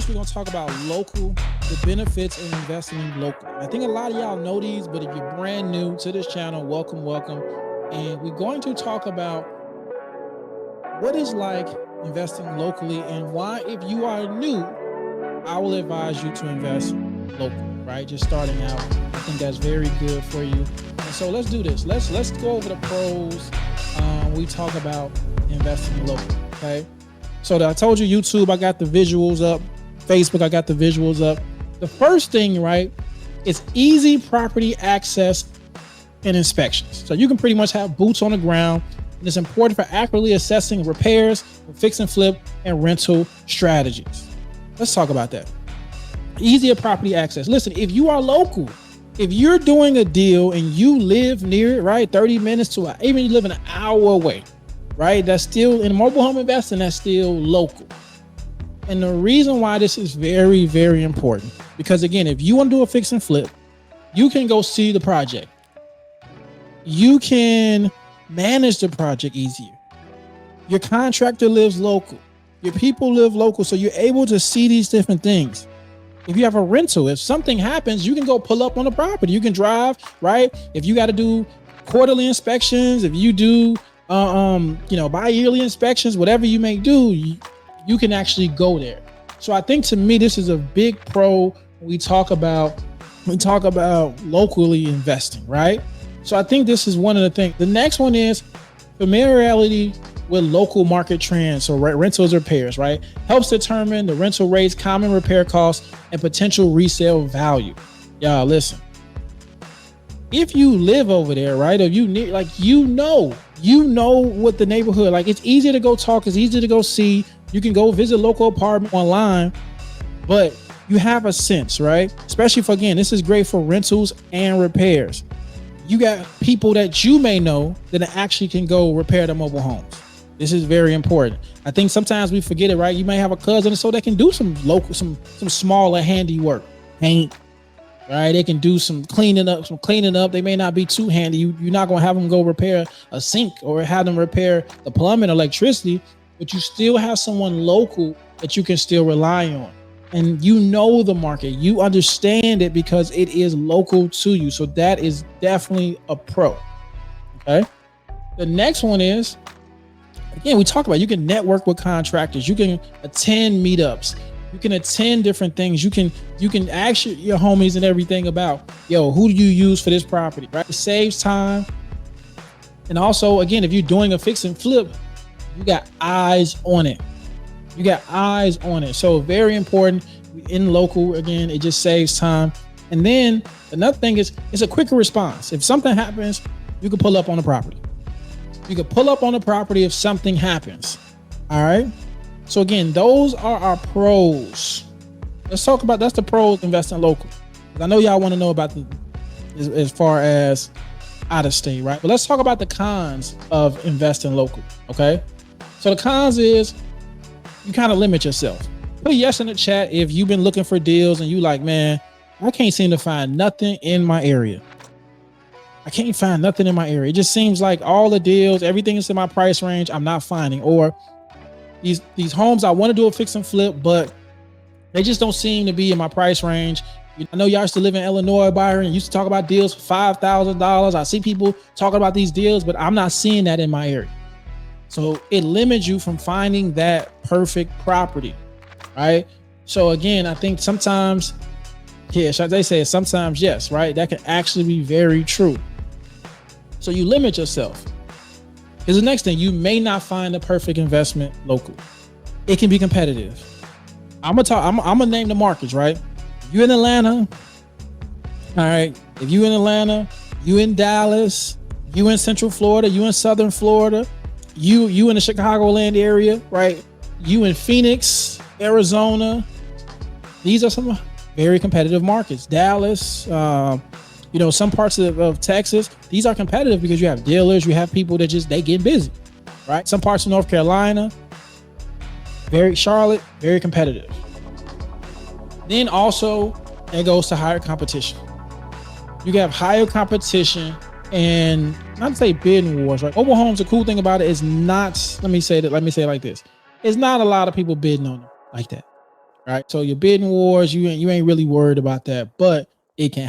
we're going to talk about the benefits of investing locally. I think a lot of y'all know these, but if you're brand new to this channel, welcome. And we're going to talk about what it's like investing locally and why, if you are new, I will advise you to invest locally, right? Just starting out. I think that's very good for you. And so let's do this. Let's go over the pros. We talk about investing locally, okay? So I told you YouTube, I got the visuals up. Facebook, I got the visuals up. The first thing, right, is easy property access and inspections. So you can pretty much have boots on the ground. And it's important for accurately assessing repairs, fix and flip, and rental strategies. Let's talk about that. Easier property access. Listen, if you are local, if you're doing a deal and you live near it, right, 30 minutes to even you live an hour away, right, that's still in mobile home investing, that's still local. And the reason why this is very, very important, because again, if you want to do a fix and flip, you can go see the project. You can manage the project easier. Your contractor lives local. Your people live local. So you're able to see these different things. If you have a rental, if something happens, you can go pull up on the property. You can drive, right? If you got to do quarterly inspections, if you do, bi-yearly inspections, whatever you may do, you can actually go there. So I think to me, this is a big pro when we talk about locally investing, right? So I think this is one of the things. The next one is familiarity with local market trends. So rentals repairs, right? Helps determine the rental rates, common repair costs, and potential resale value. Y'all listen. If you live over there, right? Or you need, you know what the neighborhood, like it's easy to go talk, it's easy to go see. You can go visit local apartment online, but you have a sense, right? Especially for, again, this is great for rentals and repairs. You got people that you may know that actually can go repair the mobile homes. This is very important. I think sometimes we forget it, right? You may have a cousin so they can do some local, some smaller handiwork, paint, right? They can do some cleaning up. They may not be too handy. You're not going to have them go repair a sink or have them repair the plumbing, electricity, but you still have someone local that you can still rely on. And you know the market, you understand it because it is local to you. So that is definitely a pro. Okay. The next one is, again, we talk about, you can network with contractors. You can attend meetups. You can attend different things. You can ask your homies and everything about, who do you use for this property, right? It saves time. And also, again, if you're doing a fix and flip, you got eyes on it. So very important in local, again, it just saves time. And then another thing is, it's a quicker response. If something happens, you can pull up on the property. If something happens. All right. So again, those are our pros. Let's talk about, that's the pros of investing local. I know y'all want to know about as far as out of state, right? But let's talk about the cons of investing local. Okay. So the cons is you kind of limit yourself. Put a yes in the chat if you've been looking for deals and you like, man, I can't seem to find nothing in my area. It just seems like all the deals, everything is in my price range, I'm not finding. Or these homes, I want to do a fix and flip, but they just don't seem to be in my price range. I know y'all used to live in Illinois, Byron, and used to talk about deals for $5,000. I see people talking about these deals, but I'm not seeing that in my area. So it limits you from finding that perfect property, right? So again, I think sometimes, sometimes yes, right? That can actually be very true. So you limit yourself. Here's the next thing. You may not find the perfect investment locally. It can be competitive. I'm gonna name the markets, right? You in Atlanta. All right. If you in Atlanta, you in Dallas, you in Central Florida, you in Southern Florida, you in the Chicagoland area, right? You in Phoenix, Arizona. These are some very competitive markets. Dallas, some parts of Texas, these are competitive because you have dealers, you have people that they get busy, right? Some parts of North Carolina, Charlotte, very competitive. Then also, it goes to higher competition. You have higher competition and not to say bidding wars, right? Mobile homes, the cool thing about it is not, let me say it like this. It's not a lot of people bidding on them like that, right? So your bidding wars, you ain't really worried about that, but it can